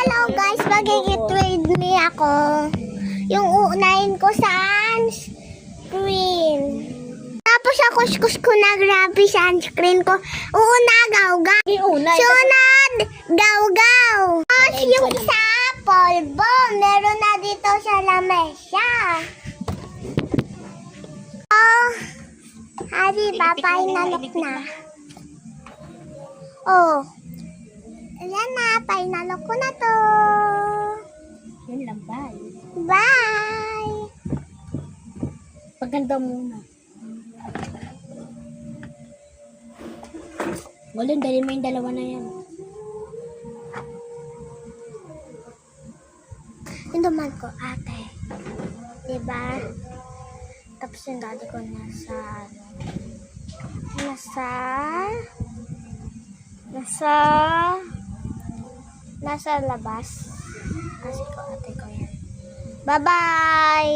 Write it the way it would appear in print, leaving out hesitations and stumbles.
Hello guys, mag-get-read me ako. Yung uunahin ko sa sunscreen. Tapos ako kuskus ko na grabe sunscreen ko. Uuna, gaw-gaw. Sunod, gaw-gaw. Tapos yung isa, polvo. Meron na dito sa lamesa. Oh, hari, papainalok na. Oh. Ayan na, painalok ko na to. Yan lang, bye. Bye! Paganda muna. Golden, dali mo yung dalawa na yan. Yung duman ko, ate. Diba? Tapos yung daddy ko nasa labas. Kasi ko, ate ko yan. Bye-bye!